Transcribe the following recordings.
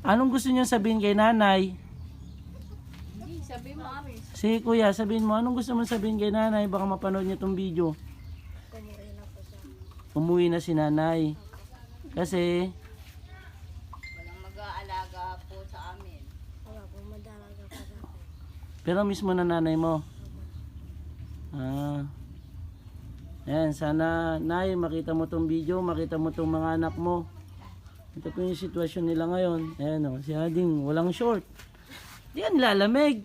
Anong gusto niyo sabihin kay nanay? Hindi, sabi mo, Aris. Si kuya, sabihin mo, anong gusto mong sabihin kay nanay? Baka mapanood niya tong video. Kumuwi na po siya. Umuwi na si nanay. Kasi, Walang mag-aalaga po sa amin. Wala po madalaga pa sa akin. pero mismo na nanay mo. Ayan, sana nay, makita mo tong video, makita mo tong mga anak mo. Ito po yung sitwasyon nila ngayon. Ayan o, si Ading, walang short. Di yan lalamig.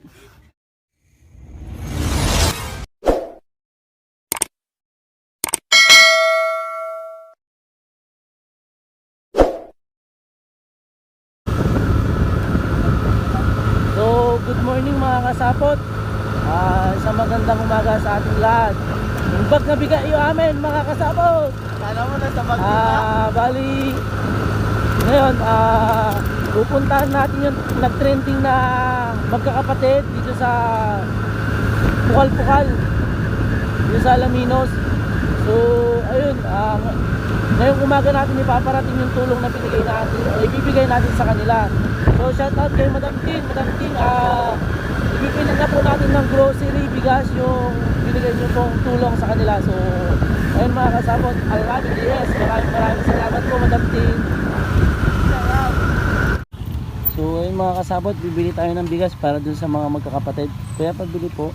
So, good morning mga kasapot. Isang magandang umaga sa ating lahat. Yung bag na bigay yung amin mga kasapot. Kala mo nasa bag na. Bali, ngayon, pupuntahan natin yung nag-trending na magkakapatid dito sa Pukal-Pukal, dito sa Alaminos. So, ayun, ngayong umaga natin ipaparating yung tulong na binigay natin, ibibigay natin sa kanila. So, shout out kay Madam Ting. Ibibigay na po natin ng grocery, bigas, yung binigay nyo pong tulong sa kanila. So, ayun mga kasabot, maraming salamat po Madam Ting. So ayun mga kasabot, bibili tayo ng bigas para dun sa mga magkakapatid. Kuya, pabili po.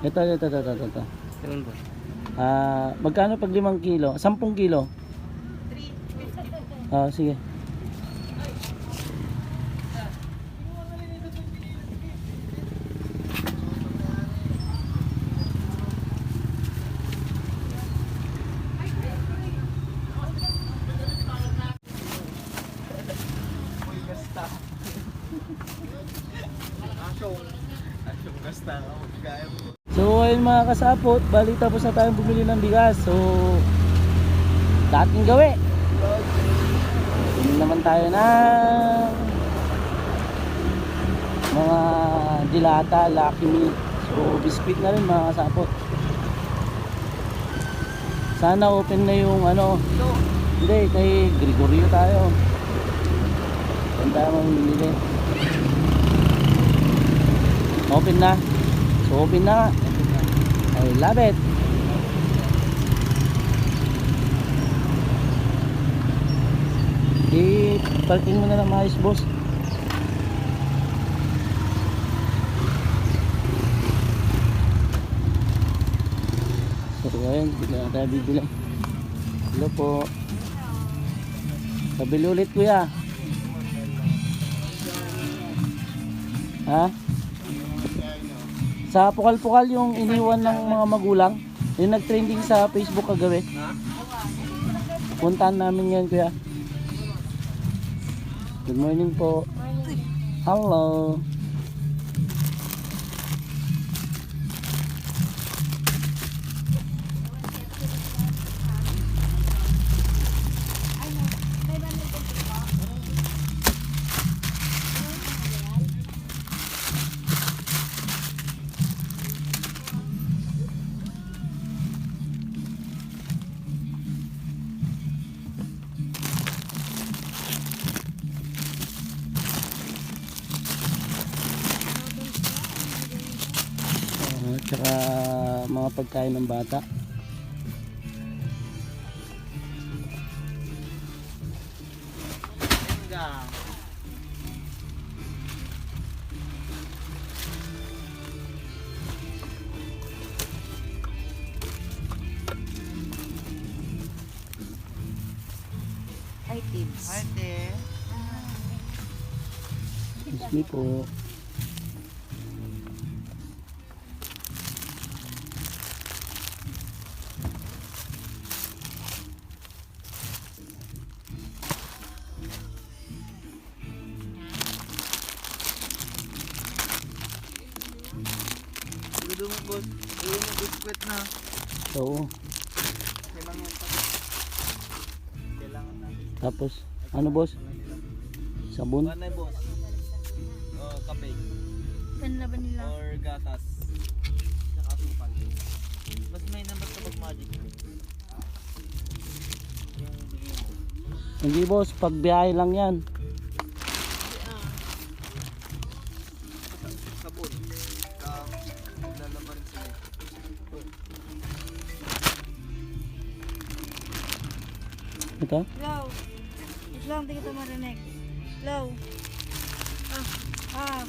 Ito. Magkano pag 5 kilo? 10 kilo? 3. Sige. Asyong gasta ako. Kaya mo. So ayun mga kasapot, bali tapos na tayong bumili ng bigas. So dating gawi. Bumili naman tayo ng mga dilata, Lucky Milk. So biscuit na rin mga kasapot. Sana open na yung hindi, kay Gregorio tayo. Saan tayo mamimili? Open na. So open na. I love it. I-parking mo na lang maayos, boss. So ayun, bigla na tayo bibili. Hello po. Kabili ulit kuya. Ha? Sa Pukal-Pukal yung iniwan ng mga magulang, yung nag-trending sa Facebook kagabi. Puntahan namin yan kuya. Good morning po. Hello. Tsaka mga pagkain ng bata. Hi, tips. Ate. Excuse me po. Gusto mo boss. Gusto mo biskwit na. Oo. Kailangan yan. Kailangan natin. Tapos, ano boss? Sabon? Ano boss? Kape. Vanilla. Or gatas. Hindi boss, pag biyahe lang yan. Sabon. Lalaba rin sila. Ito? Low. Wait lang, di kita marinig. Low. Ah.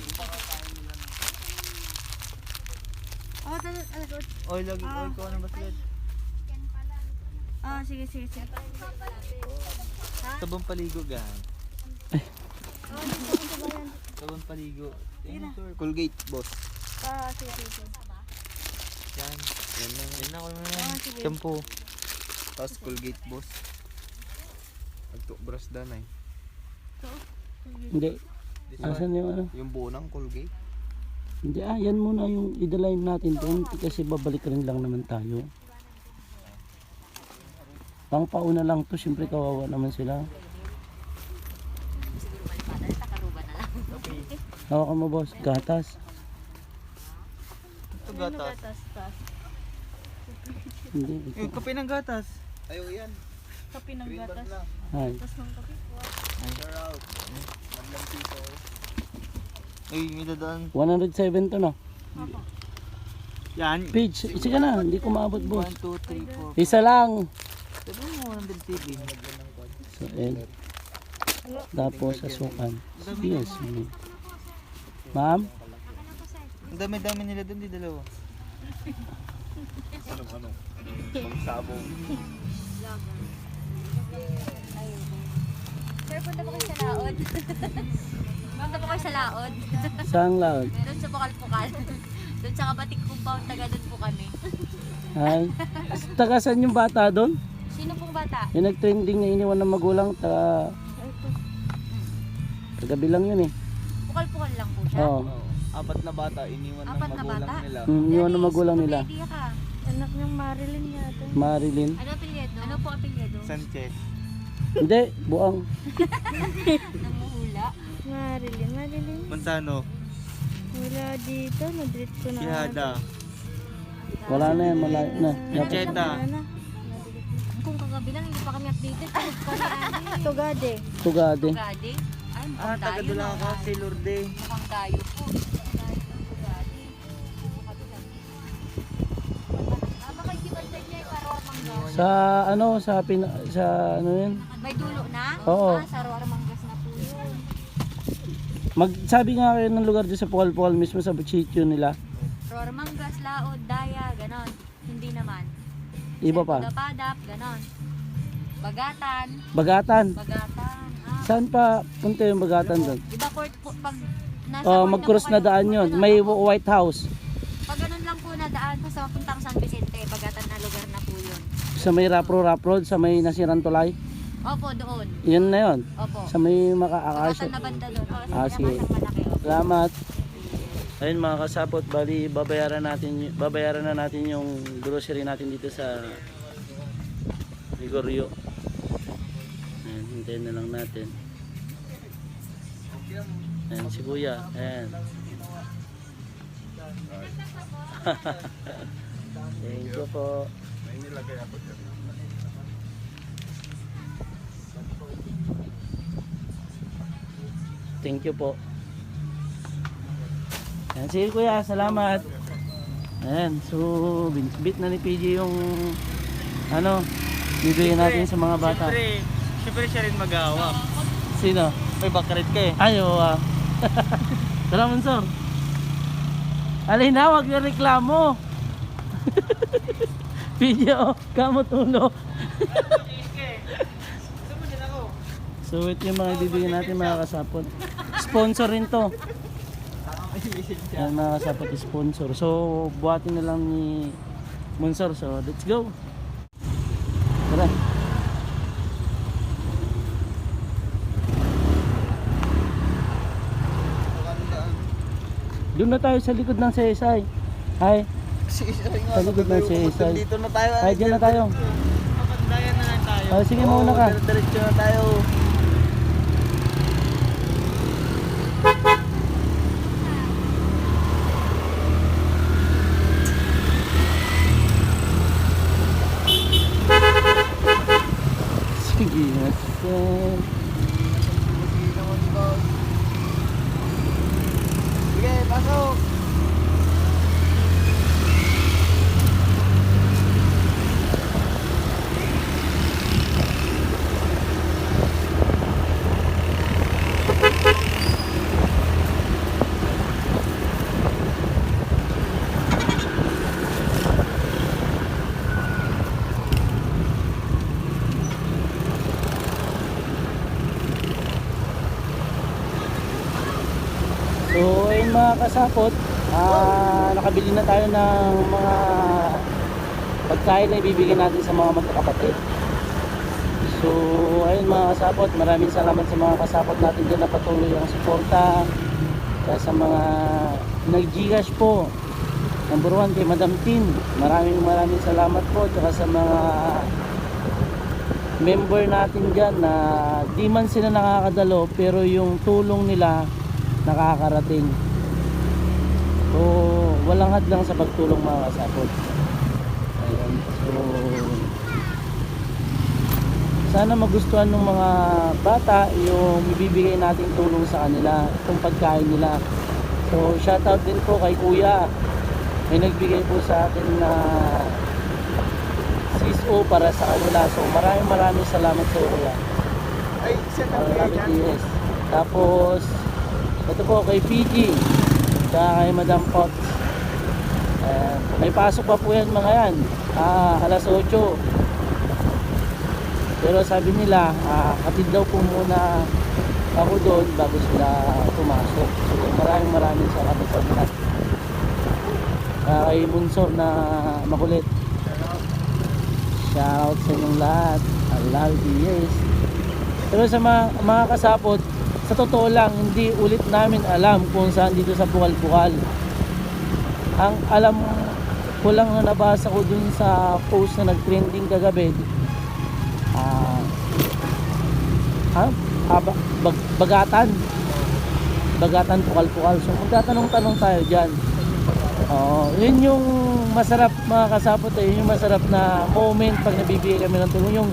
Ah, talaga. Oy, lagi oy ko na basket. Ah, sige. Sabon paligo gan. Sabon paligo. Tingnan sir. Colgate, boss. Ah, sige. Yan. Yan na. Yan na ko na yan. sige. Shampoo. Tapos Colgate, boss. Nagtoothbrush dan ay. Hindi. Asan yung ano? Yung buo ng Colgate. Hindi yan muna yung idalayin natin doon kasi babalik rin lang naman tayo. Pang pauna lang to, siyempre kawawa naman sila. Hawakan mo boss, gatas. Ito gatas. Hindi, ito. Yung kape ng gatas. Ayaw yan. Kape ng Green gatas. bag lang. Ay, Tas ng kape. Share out. Madlang pito. Ay, may dadaan. 107 to no. Yan. Page, sige na, hindi ko maabot boss. 1, 2, 3, 4. Isa lang. Sabi mo 100 TV. So, tapos asukan. Yes. Ma'am? Ang dami-dami nila doon, di dalawa. Ano? Pangsabong. Sir, punta po kayo sa laod. Punta po kayo sa laod. Saan laod? Doon sa Bukal-Pukal. Doon sa Kabatik Compound, taga doon po kami. Ay, taga saan yung bata doon? Sino pong bata? Yung nag-trending na iniwan ng magulang, taga bilang yun eh. Bukal-Pukal lang po siya. Oo. Apat na bata, iniwan ng Apat na magulang bata? nila. Iniwan ng magulang nila. Idea ka. Anak niyang Marilyn yata. Marilyn. Ano apelyido? Ano po apelyido? Sanchez. Hindi, buang. Nanguhula. Marilyn. Mansano. Wala dito. Nadrit ko na. Kihada. Wala na yan, malayo na. Dapat- Cheta. Kung kagabi lang, hindi pa kami updated. Tulog pa ni Ate. Tugade. Tugade. Tugade? Ay, mukhang Ah, taga dayo, doon no? ako si Lourdes. Mukhang dayo po. Tugade. Baka ikibantay niya yung Arormangas. Sa ano, sa ano yun? May dulo na? Oo. Ah, sa Arormangas na po yun. Magsabi nga kayo ng lugar dyan sa Pukal-Pukal mismo sa sitio nila. Arormangas, Laod, Daya, ganon. Hindi naman. Iba pa. Dapadap, ganon. Bagatan. Bagatan. Bagatan. Ah. Saan pa punta yung Bagatan doon? Iba court po, pag nasa Oh, court mag-cross po na kayo, daan yun. ganun May po. White House. Pag ganun lang po na daan po sa papuntang San Vicente, Bagatan na lugar na po yun. Sa may Rap Road, sa may Nasirang Tulay. Opo, doon. Yun na yun. Opo. Sa may Bagatan Makaakasya. na banda doon. O, sa Ah, sige. pinakasang malaki. Opo. Salamat. Ayun mga kasapot, bali babayaran na natin yung grocery natin dito sa Ligorio. Ayan, hintayin na lang natin. Ayan, si Kuya. Ayan. Thank you po. Thank you po. Ayan, sige Kuya, salamat. Ayan, so bit na ni PJ yung ano, bibigyan natin sa mga bata. Siyempre siya rin mag-aawak. Sino? May bakarit ka eh. Ayo, salamat sir. Alay na, wag yung reklamo. Video, kamot ulo. So ito yung mga bibigyan natin mga kasapot. Sponsor rin to. Yan mga kasapot, sponsor. So buhatin na lang ni Monsor. So let's go. Tara. Doon na tayo sa likod ng CSI. Hi. Sa likod ng CSI. Dito na tayo. Ay, dyan na tayo. Kapandayan na lang tayo. Oh, sige, mauna ka. Diretso na tayo. Sige. Vincent. Sige, pasok! So ayun mga kasapot, nakabili na tayo ng mga pagkain na ibibigay natin sa mga magkakapatid. So ayun mga kasapot, maraming salamat sa mga kasapot natin dyan na patuloy ang suporta. Kaya sa mga nag-Gcash po, number 1 kay Madam Tin, maraming salamat po. Tsaka sa mga member natin dyan na di man sila nakakadalo pero yung tulong nila nakakarating. So walang hadlang sa pagtulong mga kasapot. Ayan. So sana magustuhan ng mga bata yung ibibigay nating tulong sa kanila, itong pagkain nila. So shoutout din po kay Kuya, may nagbigay po sa atin na CSO para sa kanila. So maraming salamat sa Kuya. Ay, isa na kayo dyan. Yes. Tapos ito po kay PG tsaka kay Madam Potts. May pasok pa po yan mga yan, alas 8. Pero sabi nila hatid daw po muna ako doon bago sila pumasok. So maraming salamat sa lahat. Kay Bunso na makulit, shout sa inyong lahat. I love you, yes. Pero sa mga kasapot, sa totoo lang, hindi ulit namin alam kung saan dito sa Bukal-Bukal. Ang alam ko lang na nabasa ko dun sa post na nag-trending kagabi, Bagatan, Bukal-Bukal. So magtatanong-tanong tayo dyan. Yun yung masarap mga kasapot, yun yung masarap na moment pag nabibigay kami ng tulong. Yung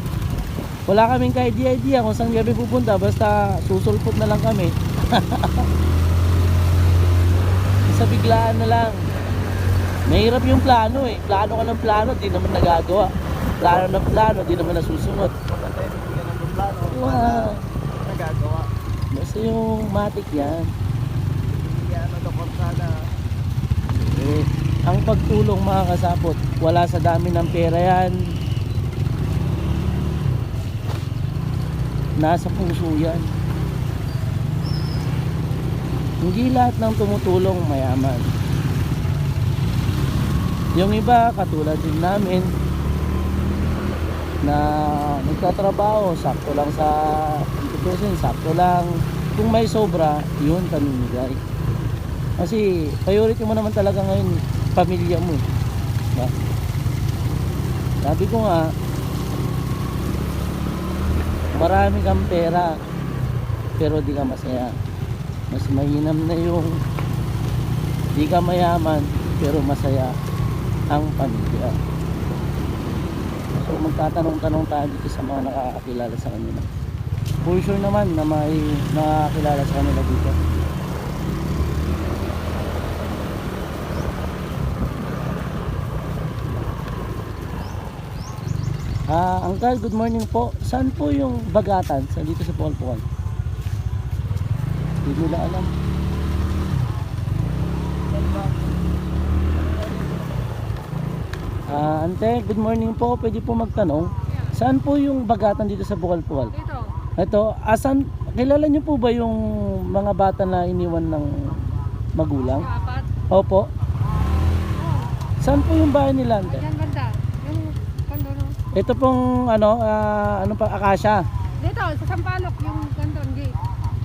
wala kaming ka-idea kung saan kami pupunta, basta susulpot na lang kami. Sa biglaan na lang. Mahirap yung plano eh. Plano ka ng plano, di naman nagagawa. Plano ng plano, di naman nasusunod. Wow. Nagagawa. Basta yung matik yan. Yan, dokor sana. Ang pagtulong mga kasapot, wala sa dami ng pera yan. Nasa puso yan. Hindi lahat ng tumutulong mayaman. Yung iba katulad din namin na nagtatrabaho, sakto lang sa 2%, sakto lang. Kung may sobra, yun pamimigay. Kasi priority mo naman talaga ngayon pamilya mo. Diba? Sabi ko nga, marami kang pera pero di ka masaya. Mas mainam na yung di ka mayaman pero masaya ang pamilya. So magtatanong-tanong tayo dito sa mga nakakakilala sa kanila. For sure naman na may nakakakilala sa kanila dito. Uncle, good morning po. Saan po yung Bagatan? Saan dito sa Bukal-Bukal? Hindi nila alam. Ante, good morning po. Pwede po magtanong. Saan po yung Bagatan dito sa Bukal-Bukal? Dito. Ito, asan, kilala niyo po ba yung mga bata na iniwan ng magulang? Apat. Opo. Saan po yung bahay nila, Ante? Diyan banda. Yung kandono. Ito pong ano pa, Akasya. Dito, sa Sampalok, yung kanton gate.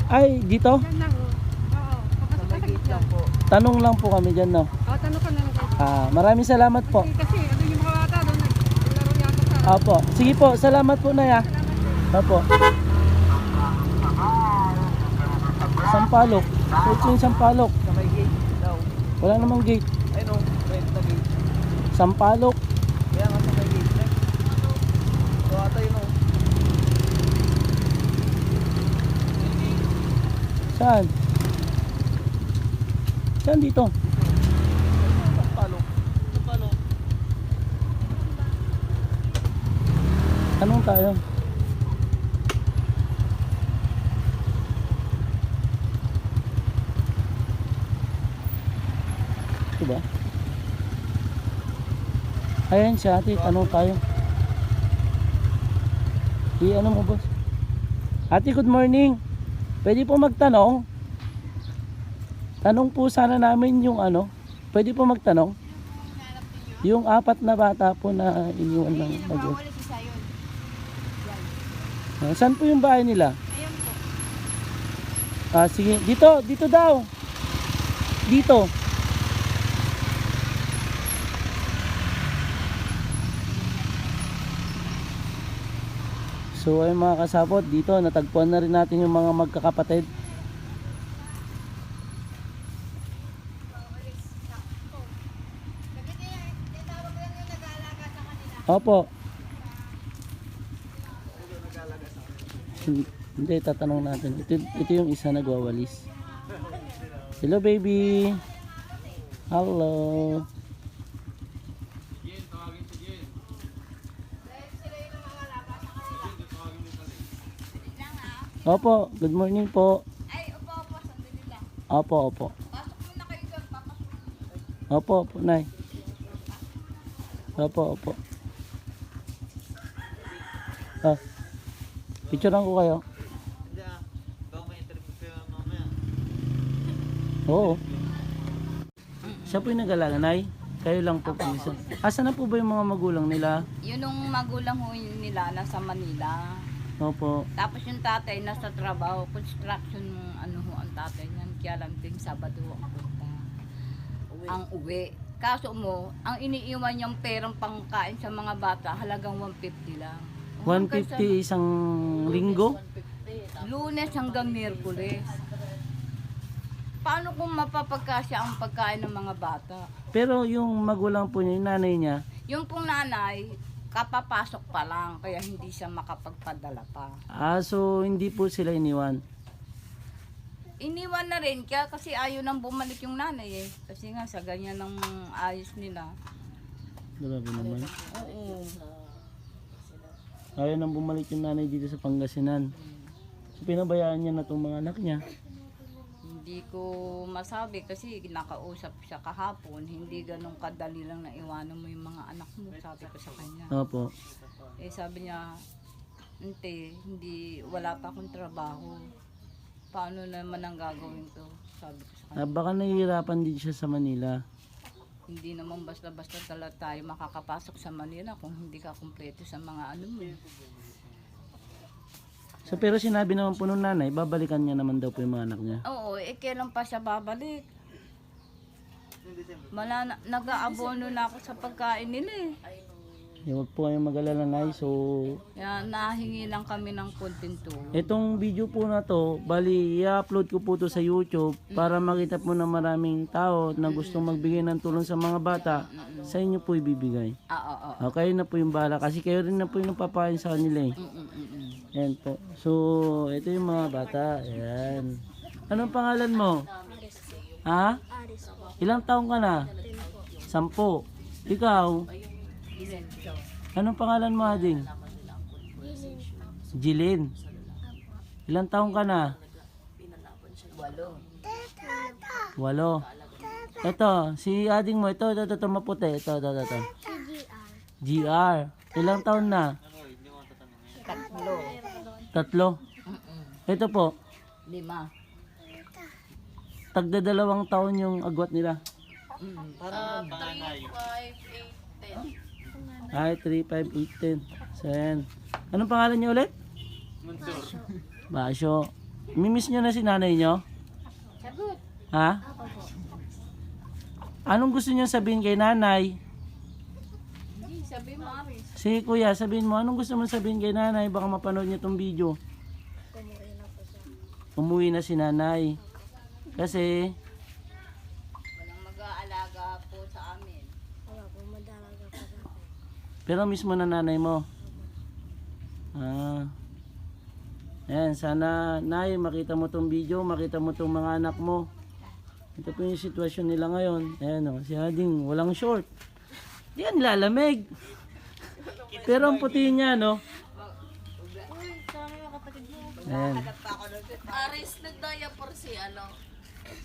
Ay, dito? Diyan lang. Oo. May gate lang po. Tanong lang po kami dyan, no? Tanong ka na lang kayo. Maraming salamat po. Kasi ano yung mga bata doon, naglaro yata sa... Opo. Sige po, salamat po na ya. Opo. Sampalok. Ito yung Sampalok. Sa may gate daw. Wala namang gate. Ay no, red na gate. Sampalok. Kaya nga sa may gate. So ata yun o. Saan? Saan dito? Tanong tayo. Ito ba? Ayan si ate, tanong tayo. Ano mo boss? Ate, good morning. Pwede po magtanong? Tanong po sana namin yung ano. Pwede po magtanong? Yung 4 na bata po na iniwan ng bagyo. Ulit isa yun. Saan po yung bahay nila? Ayun po. Sige, dito daw. Dito. So ay mga kasabot, dito natagpuan na rin natin yung mga magkakapatid. Opo. Hindi, tatanong natin. Ito yung isa nagwawalis. Hello baby. Hello. Opo, good morning po. Ay, opo, sandali lang. Opo. Pasok muna kayo doon, papasok. Opo, nay. Opo. Picturean ko kayo. Hindi ah. Baka may interview kayo mamaya. Oo. Siya po yung nag-alaga, nay. Kayo lang po. Asa na po ba yung mga magulang nila? Yun yung magulang ho nila nasa Manila. Opo. Tapos yung tatay nasa trabaho, construction ano ho ang tatay niyan. Kaya lang ting Sabado ang punta. Ang uwi. Kaso mo, ang iniiwan niyang perang pangkain sa mga bata, halagang 150 lang. 150 isang linggo? Lunes hanggang Miyerkules. Paano kung mapapagkasya ang pagkain ng mga bata? Pero yung magulang po niya, yung nanay niya, Yung pong nanay, kapapasok pa lang, kaya hindi siya makapagpadala pa. so hindi po sila iniwan. Iniwan na rin kaya kasi ayaw nang bumalik yung nanay eh. Kasi nga sa ganyan ng ayos nila. Grabe naman. Oo. Ayaw nang bumalik yung nanay dito sa Pangasinan. So pinabayaan niya na itong mga anak niya. Hindi ko masabi kasi nakausap siya kahapon. Hindi ganun kadali lang na iwanan mo yung mga anak mo, sabi ko sa kanya. Opo. Eh sabi niya, hindi, wala pa akong trabaho. Paano naman ang gagawin to? Sabi ko sa kanya. Baka nahihirapan din siya sa Manila. Hindi naman basta-basta talaga tayo makakapasok sa Manila kung hindi ka kumpleto sa mga ano mo. So pero sinabi naman po nung nanay, babalikan niya naman daw po yung mga anak niya. Oo, kailan pa siya babalik? Nag-aabono na ako sa pagkain nila eh. Huwag po kayong mag-alala, nay. So Kaya nahingi lang kami ng konting tulong. itong video po na to, bali i-upload ko po to sa YouTube para makita po ng maraming tao na gustong magbigay ng tulong sa mga bata. Sa inyo po ibibigay. Kayo na po yung bahala kasi kayo rin na po yung papain sa kanila eh. Ayan po. So, ito yung mga bata. Ayan. Anong pangalan mo? Ha? Ilang taong ka na? 10. Ikaw? Anong pangalan mo, Ading? Jilin. Ilang taong ka na? 8. Ito, si Ading mo. Ito, maputi. Ito. GR. Ilang taon na? 3. Ito po. 5. Tagda 2 taon yung agwat nila. Parang 3, 5, 8, 10. Ay, 3, 5, 8, 10. So, ayan. Anong pangalan niyo ulit? Basyo. Mimiss niyo na si nanay niyo? Sagot. Ha? Anong gusto niyo sabihin kay nanay? hindi, sabi mo Aris. Si kuya, sabihin mo, anong gusto mo sabihin kay nanay? Baka mapanood niya tong video. Umuwi na si nanay. Kasi, Walang mag-aalaga po sa amin. Wala po, madalaga pa dati. pero mismo na nanay mo. Ayan, sana Nay, makita mo tong video, makita mo tong mga anak mo. Ito po yung sitwasyon nila ngayon. Ayan o, si Ading walang short. Di yan lalamig. Pero ang puti niya, no? Uy, sana yung kapatid mo. Ayan. Aris, nag-diaper si ano?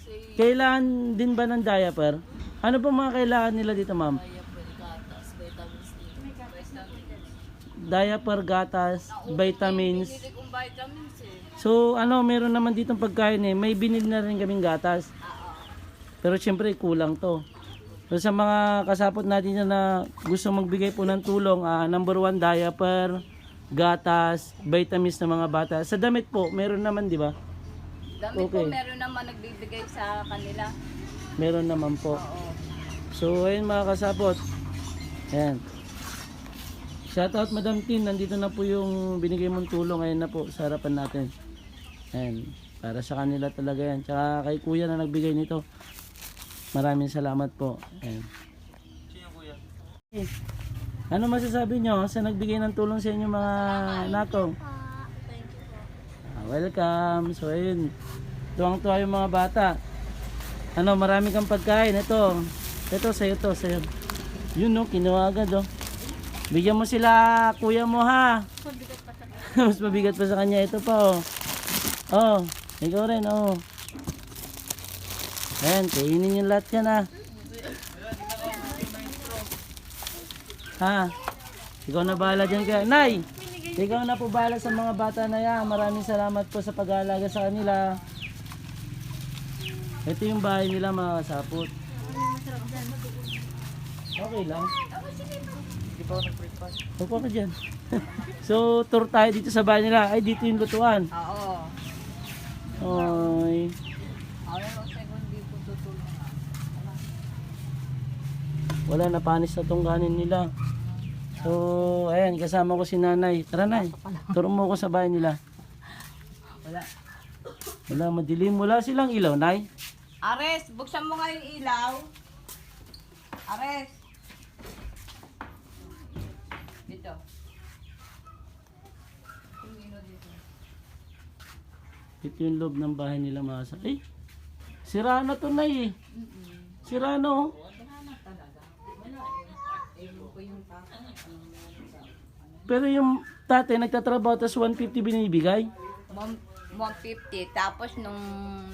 Si Kailangan din ba ng diaper? Ano po mga kailangan nila dito, ma'am? diaper, gatas, vitamins D. Diaper, gatas, vitamins. Hindi kong vitamins eh. So, ano, meron naman ditong pagkain eh. May binili na rin kaming gatas. Pero syempre, kulang to. So, sa mga kasapot natin na gusto magbigay po ng tulong, number 1, diaper, gatas, vitamins ng mga bata. Sa damit po, meron naman, di ba? Damit Okay. po, meron naman nagbibigay sa kanila. Meron naman po. Oo. So, ayun mga kasapot. Ayan. Shoutout Madam Tin, nandito na po yung binigay mong tulong. Ayan na po, sa harapan natin. Ayan. Para sa kanila talaga yan. Tsaka kay kuya na nagbigay nito. Maraming salamat po. Ayan. Ano masasabi nyo sa nagbigay ng tulong sa inyo mga natong? Welcome. So ayun, tuwang-tuwa yung mga bata. Ano, marami kang pagkain. Ito sa'yo, yun no, kinuha agad oh. Bigyan mo sila kuya mo ha. Mas mabigat pa sa kanya. Ito pa oh. Oh, ikaw rin oh. Ayan, kainin yung lahat yan ha. Ha? Ikaw na bahala dyan ka. Nay! Ikaw na po bahala sa mga bata na yan. Maraming salamat po sa pag-aalaga sa kanila. Ito yung bahay nila mga kasapot. Okay lang. Hindi pa ako nag-breakfast. Upo ka dyan. So, tour tayo dito sa bahay nila. Ay, dito yung lutuan. Oo. Oy. Ako second di po tutulong na. Wala, napanis na tong kanin nila. So, ayan, kasama ko si nanay. Tara nay, turo mo ko sa bahay nila. Wala. Wala, madilim. Wala silang ilaw, nay. Ares, buksan mo nga yung ilaw. Ares. Dito. Ito yung loob ng bahay nila mga kasapot. Eh, sira na to nay eh. Sira na oh. Pero yung tatay nagtatrabaho tapos 150 binibigay. 150. Tapos nung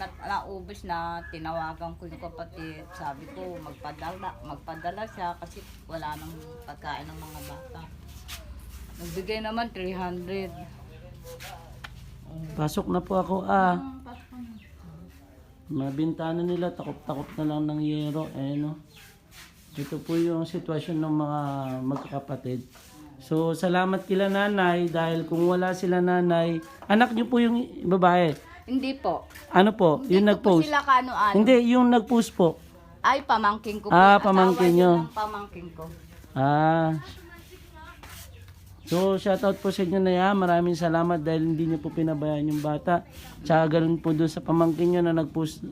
naubos na, tinawagan ko yung kapatid. Sabi ko, magpadala siya kasi wala nang pagkain ng mga bata. Nagbigay naman 300. Pasok na po ako Mga bintana nila, takop-takop na lang ng yero. Eh, no? Ito po yung sitwasyon ng mga magkakapatid. So, salamat kila nanay dahil kung wala sila nanay, anak niyo po yung babae. Hindi po. Ano po? Hindi Yung ko po nag-post? sila kano-ano. Hindi, yung nag-post po. Ay, pamangking ko po. Pamangkin Asawa nyo. yun ng pamangking ko. So, shoutout po sa inyo na yan. Maraming salamat dahil hindi niyo po pinabayaan yung bata. Tsaka ganun po doon sa pamangkin nyo na nag-post.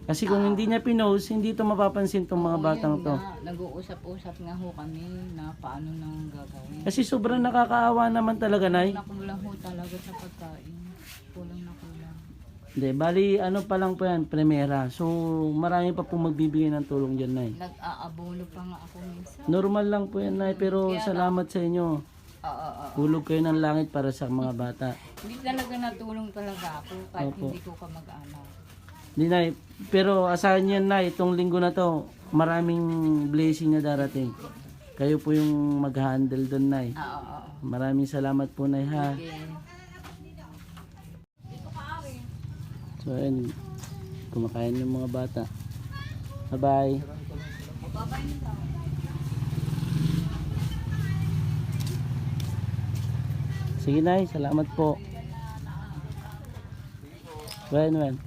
Kasi kung hindi niya pinost, hindi ito mapapansin tong mga batang to. Nag-uusap-usap nga ho kami na paano nang gagawin. Kasi sobrang nakakaawa naman talaga, Nay. Nakulang ho talaga sa pagkain. Kulang na kulang. Hindi, bali ano pa lang po yan, primera. So, marami pa po magbibigay ng tulong dyan, Nay. Nag-aabono pa nga ako minsan. Normal lang po yan, Nay, pero salamat sa inyo. Hulog kayo ng langit para sa mga bata. Hindi talaga natulong talaga ako kahit Opo. hindi ko kamag-anak. Hindi, Nay. Pero asahan yan, Nay, itong linggo na to, maraming blessing na darating. Kayo po yung mag-handle doon, Nay. Maraming salamat po, Nay, ha. So, ayun. Kumakain yung mga bata. Bye-bye. Sige, Nay. Salamat po. Wen.